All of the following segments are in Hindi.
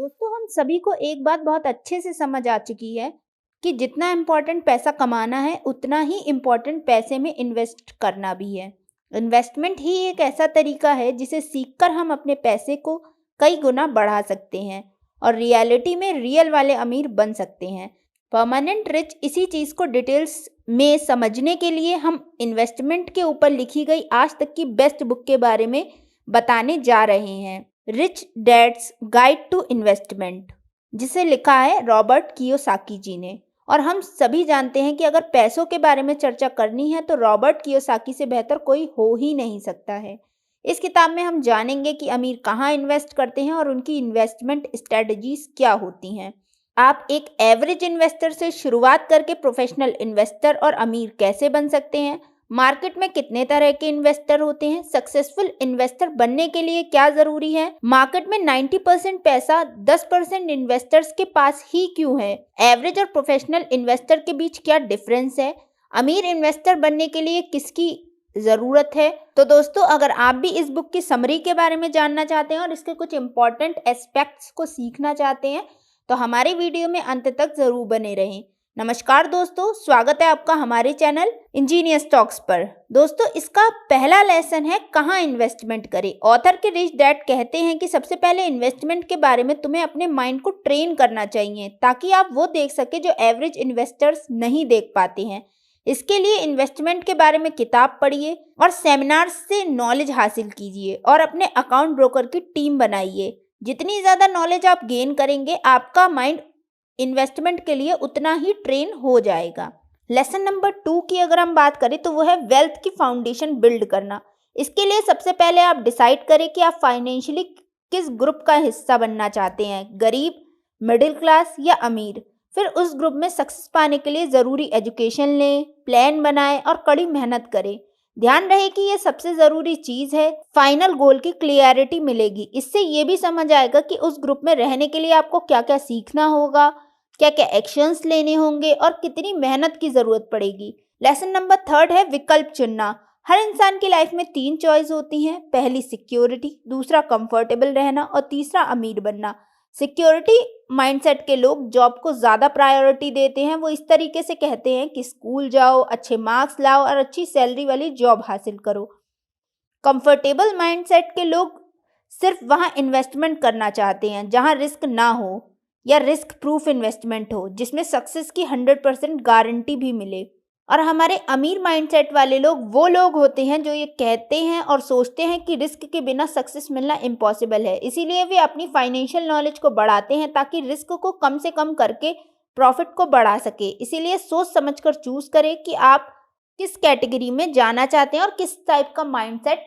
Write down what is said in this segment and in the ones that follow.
दोस्तों हम सभी को एक बात बहुत अच्छे से समझ आ चुकी है कि जितना इम्पोर्टेंट पैसा कमाना है उतना ही इम्पोर्टेंट पैसे में इन्वेस्ट करना भी है। इन्वेस्टमेंट ही एक ऐसा तरीका है जिसे सीखकर हम अपने पैसे को कई गुना बढ़ा सकते हैं और रियलिटी में रियल वाले अमीर बन सकते हैं। परमानेंट रिच इसी चीज़ को डिटेल्स में समझने के लिए हम इन्वेस्टमेंट के ऊपर लिखी गई आज तक की बेस्ट बुक के बारे में बताने जा रहे हैं, rich dad's guide to investment, जिसे लिखा है रॉबर्ट कियोसाकी जी ने। और हम सभी जानते हैं कि अगर पैसों के बारे में चर्चा करनी है तो रॉबर्ट कियोसाकी से बेहतर कोई हो ही नहीं सकता है। इस किताब में हम जानेंगे कि अमीर कहाँ इन्वेस्ट करते हैं और उनकी इन्वेस्टमेंट स्ट्रेटजीज क्या होती हैं। आप एक एवरेज इन्वेस्टर से शुरुआत करके प्रोफेशनल इन्वेस्टर और अमीर कैसे बन सकते हैं, मार्केट में कितने तरह के इन्वेस्टर होते हैं, सक्सेसफुल इन्वेस्टर बनने के लिए क्या जरूरी है, मार्केट में 90% पैसा 10% इन्वेस्टर्स के पास ही क्यों है, एवरेज और प्रोफेशनल इन्वेस्टर के बीच क्या डिफरेंस है, अमीर इन्वेस्टर बनने के लिए किसकी जरूरत है। तो दोस्तों अगर आप भी इस बुक की समरी के बारे में जानना चाहते हैं और इसके कुछ इंपॉर्टेंट एस्पेक्ट्स को सीखना चाहते हैं तो हमारी वीडियो में अंत तक जरूर बने रहें। नमस्कार दोस्तों, स्वागत है आपका हमारे चैनल इंजीनियर्स टॉक्स पर। दोस्तों इसका पहला लेसन है कहाँ इन्वेस्टमेंट करें। ऑथर के रिच डैड कहते हैं कि सबसे पहले इन्वेस्टमेंट के बारे में तुम्हें अपने माइंड को ट्रेन करना चाहिए ताकि आप वो देख सके जो एवरेज इन्वेस्टर्स नहीं देख पाते हैं। इसके लिए इन्वेस्टमेंट के बारे में किताब पढ़िए और सेमिनार्स से नॉलेज हासिल कीजिए और अपने अकाउंट ब्रोकर की टीम बनाइए। जितनी ज़्यादा नॉलेज आप गेन करेंगे आपका माइंड इन्वेस्टमेंट के लिए उतना ही ट्रेन हो जाएगा। लेसन नंबर 2 की अगर हम बात करें तो वो है वेल्थ की फाउंडेशन बिल्ड करना। इसके लिए सबसे पहले आप डिसाइड करें कि आप फाइनेंशियली किस ग्रुप का हिस्सा बनना चाहते हैं, गरीब, मिडिल क्लास या अमीर। फिर उस ग्रुप में सक्सेस पाने के लिए ज़रूरी एजुकेशन लें, प्लान बनाएं और कड़ी मेहनत करें। ध्यान रहे कि ये सबसे ज़रूरी चीज़ है। फाइनल गोल की क्लियरिटी मिलेगी। इससे ये भी समझ आएगा कि उस ग्रुप में रहने के लिए आपको क्या क्या सीखना होगा, क्या क्या एक्शंस लेने होंगे और कितनी मेहनत की ज़रूरत पड़ेगी। लेसन नंबर 3 है विकल्प चुनना। हर इंसान की लाइफ में 3 चॉइस होती हैं, पहली सिक्योरिटी, दूसरा कंफर्टेबल रहना और तीसरा अमीर बनना। सिक्योरिटी माइंडसेट के लोग जॉब को ज़्यादा प्रायोरिटी देते हैं। वो इस तरीके से कहते हैं कि स्कूल जाओ, अच्छे मार्क्स लाओ और अच्छी सैलरी वाली जॉब हासिल करो। कंफर्टेबल माइंडसेट के लोग सिर्फ वहाँ इन्वेस्टमेंट करना चाहते हैं जहाँ रिस्क ना हो या रिस्क प्रूफ इन्वेस्टमेंट हो जिसमें सक्सेस की 100% गारंटी भी मिले। और हमारे अमीर माइंडसेट वाले लोग वो लोग होते हैं जो ये कहते हैं और सोचते हैं कि रिस्क के बिना सक्सेस मिलना इम्पॉसिबल है। इसीलिए वे अपनी फाइनेंशियल नॉलेज को बढ़ाते हैं ताकि रिस्क को कम से कम करके प्रॉफिट को बढ़ा सके। इसीलिए सोच समझकर चूज करें कि आप किस कैटेगरी में जाना चाहते हैं और किस टाइप का माइंडसेट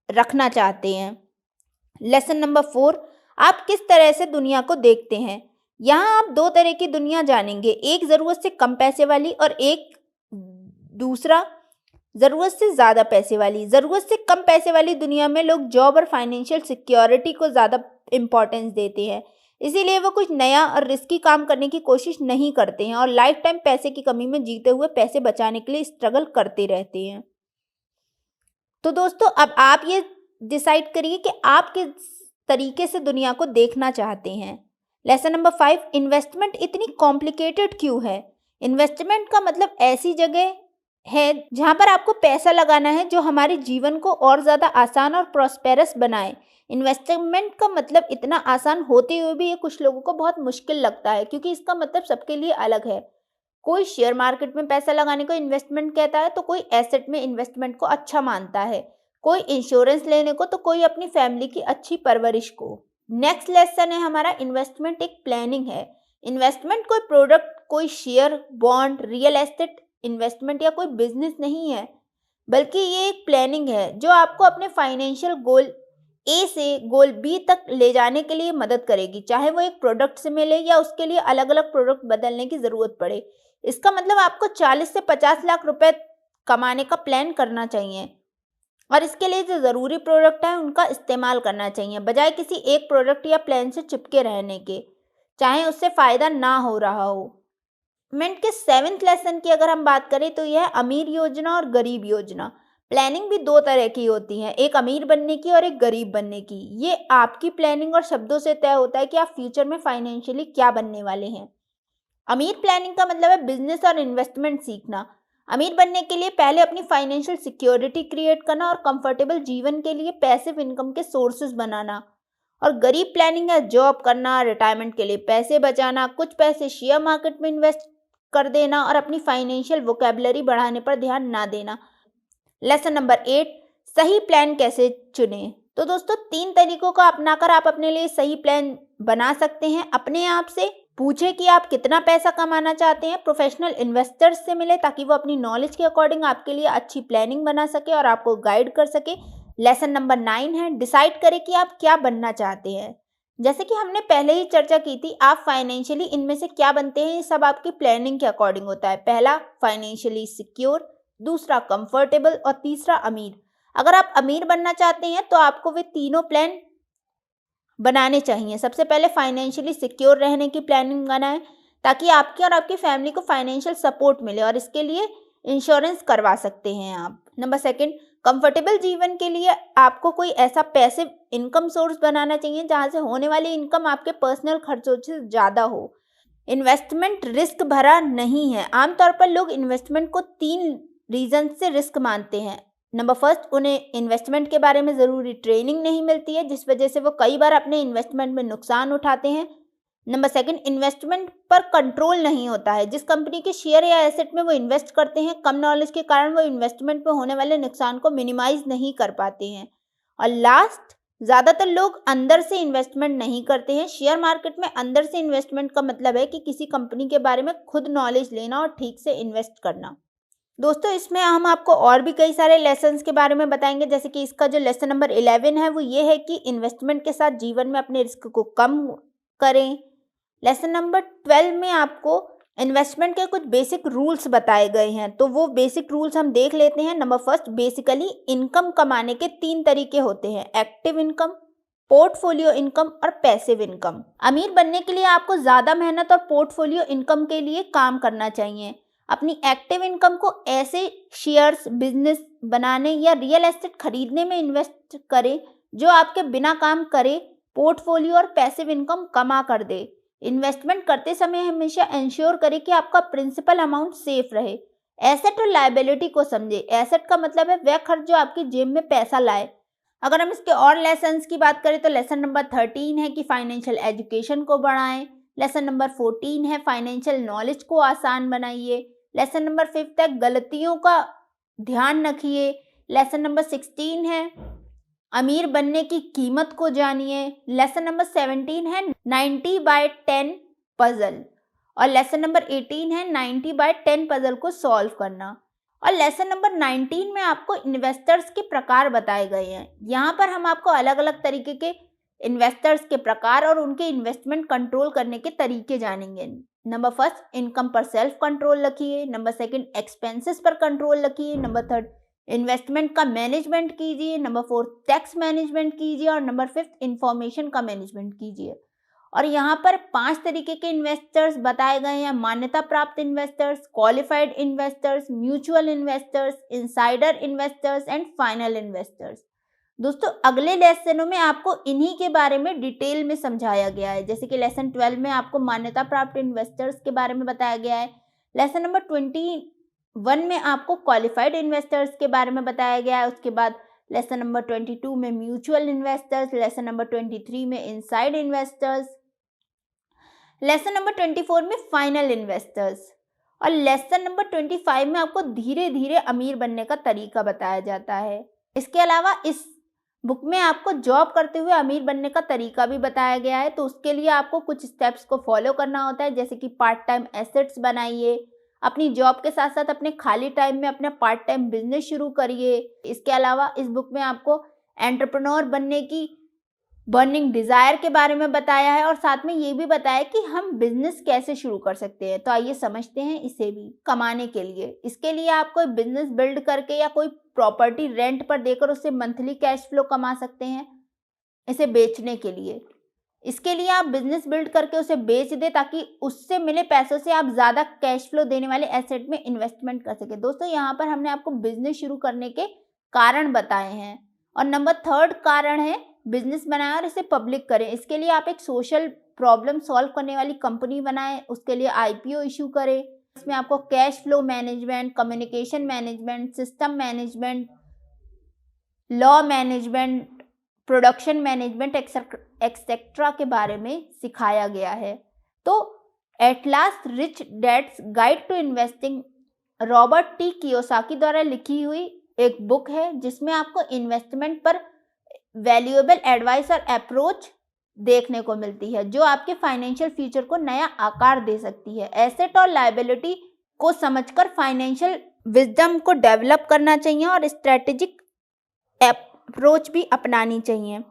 रखना चाहते हैं। लेसन नंबर 4, आप किस तरह से दुनिया को देखते हैं। यहाँ आप 2 तरह की दुनिया जानेंगे, एक ज़रूरत से कम पैसे वाली और एक दूसरा ज़रूरत से ज़्यादा पैसे वाली। ज़रूरत से कम पैसे वाली दुनिया में लोग जॉब और फाइनेंशियल सिक्योरिटी को ज़्यादा इम्पोर्टेंस देते हैं। इसीलिए वो कुछ नया और रिस्की काम करने की कोशिश नहीं करते हैं और लाइफ टाइम पैसे की कमी में जीते हुए पैसे बचाने के लिए स्ट्रगल करते रहते हैं। तो दोस्तों अब आप ये डिसाइड करिए कि आप किस तरीके से दुनिया को देखना चाहते हैं। लेसन नंबर 5, इन्वेस्टमेंट इतनी कॉम्प्लिकेटेड क्यों है। इन्वेस्टमेंट का मतलब ऐसी जगह है जहाँ पर आपको पैसा लगाना है जो हमारे जीवन को और ज़्यादा आसान और प्रॉस्पेरस बनाए। इन्वेस्टमेंट का मतलब इतना आसान होते हुए भी ये कुछ लोगों को बहुत मुश्किल लगता है क्योंकि इसका मतलब सबके लिए अलग है। कोई शेयर मार्केट में पैसा लगाने को इन्वेस्टमेंट कहता है तो कोई एसेट में इन्वेस्टमेंट को अच्छा मानता है, कोई इंश्योरेंस लेने को तो कोई अपनी फैमिली की अच्छी परवरिश को। नेक्स्ट लेसन है हमारा इन्वेस्टमेंट एक प्लानिंग है। इन्वेस्टमेंट कोई प्रोडक्ट, कोई share, bond, real estate investment या कोई बिजनेस नहीं है, बल्कि ये एक प्लानिंग है जो आपको अपने फाइनेंशियल गोल ए से गोल बी तक ले जाने के लिए मदद करेगी, चाहे वो एक प्रोडक्ट से मिले या उसके लिए अलग अलग प्रोडक्ट बदलने की ज़रूरत पड़े। इसका मतलब आपको 40 से 50 लाख रुपए कमाने का प्लान करना चाहिए और इसके लिए जो ज़रूरी प्रोडक्ट है उनका इस्तेमाल करना चाहिए बजाय किसी एक प्रोडक्ट या प्लान से चिपके रहने के, चाहे उससे फ़ायदा ना हो रहा हो। इन्वेस्टमेंट के 7th लेसन की अगर हम बात करें तो यह है अमीर योजना और गरीब योजना। प्लानिंग भी दो तरह की होती है, एक अमीर बनने की और एक गरीब बनने की। ये आपकी प्लानिंग और शब्दों से तय होता है कि आप फ्यूचर में फाइनेंशियली क्या बनने वाले हैं। अमीर प्लानिंग का मतलब है बिजनेस और इन्वेस्टमेंट सीखना। अमीर बनने के लिए पहले अपनी फाइनेंशियल सिक्योरिटी क्रिएट करना और कंफर्टेबल जीवन के लिए पैसिव इनकम के सोर्सेज बनाना। और गरीब प्लानिंग है जॉब करना, रिटायरमेंट के लिए पैसे बचाना, कुछ पैसे शेयर मार्केट में इन्वेस्ट कर देना और अपनी फाइनेंशियल वोकेबलरी बढ़ाने पर ध्यान ना देना। लेसन नंबर 8, सही प्लान कैसे चुनें। तो दोस्तों 3 तरीकों को अपनाकर आप अपने लिए सही प्लान बना सकते हैं। अपने आप से पूछें कि आप कितना पैसा कमाना चाहते हैं। प्रोफेशनल इन्वेस्टर्स से मिले ताकि वो अपनी नॉलेज के अकॉर्डिंग आपके लिए अच्छी प्लानिंग बना सके और आपको गाइड कर सके। लेसन नंबर 9 है, डिसाइड करें कि आप क्या बनना चाहते हैं। जैसे कि हमने पहले ही चर्चा की थी, आप फाइनेंशियली इनमें से क्या बनते हैं, ये सब आपकी प्लानिंग के अकॉर्डिंग होता है। पहला फाइनेंशियली सिक्योर, दूसरा कंफर्टेबल और तीसरा अमीर। अगर आप अमीर बनना चाहते हैं तो आपको वे तीनों प्लान बनाने चाहिए। सबसे पहले फाइनेंशियली सिक्योर रहने की प्लानिंग बनाएं ताकि आपकी और आपकी फैमिली को फाइनेंशियल सपोर्ट मिले और इसके लिए इंश्योरेंस करवा सकते हैं आप। नंबर 2, कंफर्टेबल जीवन के लिए आपको कोई ऐसा पैसिव इनकम सोर्स बनाना चाहिए जहां से होने वाली इनकम आपके पर्सनल खर्चों से ज़्यादा हो। इन्वेस्टमेंट रिस्क भरा नहीं है। आमतौर पर लोग इन्वेस्टमेंट को 3 रीजन से रिस्क मानते हैं। नंबर 1, उन्हें इन्वेस्टमेंट के बारे में ज़रूरी ट्रेनिंग नहीं मिलती है जिस वजह से वो कई बार अपने इन्वेस्टमेंट में नुकसान उठाते हैं। नंबर 2, इन्वेस्टमेंट पर कंट्रोल नहीं होता है। जिस कंपनी के शेयर या एसेट में वो इन्वेस्ट करते हैं, कम नॉलेज के कारण वो इन्वेस्टमेंट पर होने वाले नुकसान को मिनिमाइज नहीं कर पाते हैं। और लास्ट, ज़्यादातर लोग अंदर से इन्वेस्टमेंट नहीं करते हैं। शेयर मार्केट में अंदर से इन्वेस्टमेंट का मतलब है कि किसी कंपनी के बारे में खुद नॉलेज लेना और ठीक से इन्वेस्ट करना। दोस्तों इसमें हम आपको और भी कई सारे लेसन्स के बारे में बताएंगे, जैसे कि इसका जो लेसन नंबर 11 है वो ये है कि इन्वेस्टमेंट के साथ जीवन में अपने रिस्क को कम करें। लेसन नंबर 12 में आपको इन्वेस्टमेंट के कुछ बेसिक रूल्स बताए गए हैं, तो वो बेसिक रूल्स हम देख लेते हैं। नंबर 1, बेसिकली इनकम कमाने के 3 तरीके होते हैं, एक्टिव इनकम, पोर्टफोलियो इनकम और पैसिव इनकम। अमीर बनने के लिए आपको ज़्यादा मेहनत और पोर्टफोलियो इनकम के लिए काम करना चाहिए। अपनी एक्टिव इनकम को ऐसे शेयर्स, बिजनेस बनाने या रियल एस्टेट खरीदने में इन्वेस्ट करें जो आपके बिना काम करे पोर्टफोलियो और पैसिव इनकम कमा कर दे। इन्वेस्टमेंट करते समय हमेशा इंश्योर करें कि आपका प्रिंसिपल अमाउंट सेफ रहे। एसेट और लायबिलिटी को समझे। एसेट का मतलब है वह खर्च जो आपकी जेब में पैसा लाए। अगर हम इसके और लेसन्स की बात करें तो लेसन नंबर 13 है कि फाइनेंशियल एजुकेशन को बढ़ाएं। लेसन नंबर 14 है फाइनेंशियल नॉलेज को आसान बनाइए। लेसन नंबर 5 है गलतियों का ध्यान रखिए। लेसन नंबर 16 है अमीर बनने की कीमत को जानिए। लेसन नंबर 17 है 90/10 पजल और लेसन नंबर 18 है 90/10 पजल को सॉल्व करना। और लेसन नंबर 19 में आपको इन्वेस्टर्स के प्रकार बताए गए हैं। यहाँ पर हम आपको अलग अलग तरीके के इन्वेस्टर्स के प्रकार और उनके इन्वेस्टमेंट कंट्रोल करने के तरीके जानेंगे। नंबर 1, इनकम पर सेल्फ कंट्रोल रखिए। नंबर 2, एक्सपेंसेस पर कंट्रोल रखिए। नंबर 3, इन्वेस्टमेंट का मैनेजमेंट कीजिए। नंबर 4, टैक्स मैनेजमेंट कीजिए और नंबर 5, इंफॉर्मेशन का मैनेजमेंट कीजिए। और यहाँ पर 5 तरीके के इन्वेस्टर्स बताए गए हैं, मान्यता प्राप्त investors, qualified investors, mutual investors, insider investors and final investors. दोस्तों अगले लेसनों में आपको इन्हीं के बारे में डिटेल में समझाया गया है। जैसे कि लेसन 12 में आपको मान्यता प्राप्त इन्वेस्टर्स के बारे में बताया गया है। लेसन नंबर 21 में आपको क्वालिफाइड इन्वेस्टर्स के बारे में बताया गया है। उसके बाद लेसन नंबर 22 में म्यूचुअल इन्वेस्टर्स, लेसन नंबर 23 में इनसाइड इन्वेस्टर्स, लेसन नंबर 24 में फाइनल इन्वेस्टर्स और लेसन नंबर 25 में आपको धीरे धीरे अमीर बनने का तरीका बताया जाता है। इसके अलावा इस बुक में आपको जॉब करते हुए अमीर बनने का तरीका भी बताया गया है, तो उसके लिए आपको कुछ स्टेप्स को फॉलो करना होता है, जैसे कि पार्ट टाइम एसेट्स बनाइए, अपनी जॉब के साथ साथ अपने खाली टाइम में अपना पार्ट टाइम बिजनेस शुरू करिए। इसके अलावा इस बुक में आपको एंटरप्रेन्योर बनने की बर्निंग डिज़ायर के बारे में बताया है और साथ में ये भी बताया कि हम बिजनेस कैसे शुरू कर सकते हैं। तो आइए समझते हैं इसे भी। कमाने के लिए, इसके लिए आप कोई बिजनेस बिल्ड करके या कोई प्रॉपर्टी रेंट पर देकर उससे मंथली कैश फ्लो कमा सकते हैं इसे बेचने के लिए। इसके लिए आप बिजनेस बिल्ड करके उसे बेच दें ताकि उससे मिले पैसों से आप ज़्यादा कैश फ्लो देने वाले एसेट में इन्वेस्टमेंट कर सकें। दोस्तों यहाँ पर हमने आपको बिजनेस शुरू करने के कारण बताए हैं। और नंबर 3 कारण है बिजनेस बनाएं और इसे पब्लिक करें। इसके लिए आप एक सोशल प्रॉब्लम सॉल्व करने वाली कंपनी बनाएं, उसके लिए IPO इशू करें। इसमें आपको cash flow management, communication management, system management, law management, production management etcetera के बारे में सिखाया गया है। तो atlas rich dad's guide to investing Robert T Kiyosaki द्वारा लिखी हुई एक बुक है, जिसमें आपको इन्वेस्टमेंट पर वैल्यूएबल एडवाइस और अप्रोच देखने को मिलती है, जो आपके फाइनेंशियल फ्यूचर को नया आकार दे सकती है। एसेट और लायबिलिटी को समझकर फाइनेंशियल विजडम को डेवलप करना चाहिए और स्ट्रेटेजिक अप्रोच भी अपनानी चाहिए।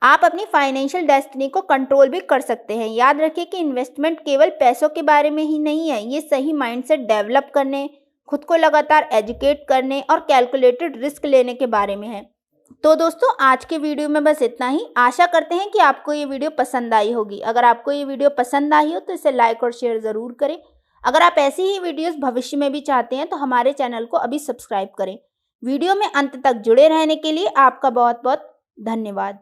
आप अपनी फाइनेंशियल डेस्टिनी को कंट्रोल भी कर सकते हैं। याद रखिए कि इन्वेस्टमेंट केवल पैसों के बारे में ही नहीं है, ये सही माइंडसेट डेवलप करने, खुद को लगातार एजुकेट करने और कैलकुलेटेड रिस्क लेने के बारे में है। तो दोस्तों, आज के वीडियो में बस इतना ही। आशा करते हैं कि आपको ये वीडियो पसंद आई होगी। अगर आपको ये वीडियो पसंद आई हो तो इसे लाइक और शेयर ज़रूर करें। अगर आप ऐसी ही वीडियोस भविष्य में भी चाहते हैं तो हमारे चैनल को अभी सब्सक्राइब करें। वीडियो में अंत तक जुड़े रहने के लिए आपका बहुत बहुत धन्यवाद।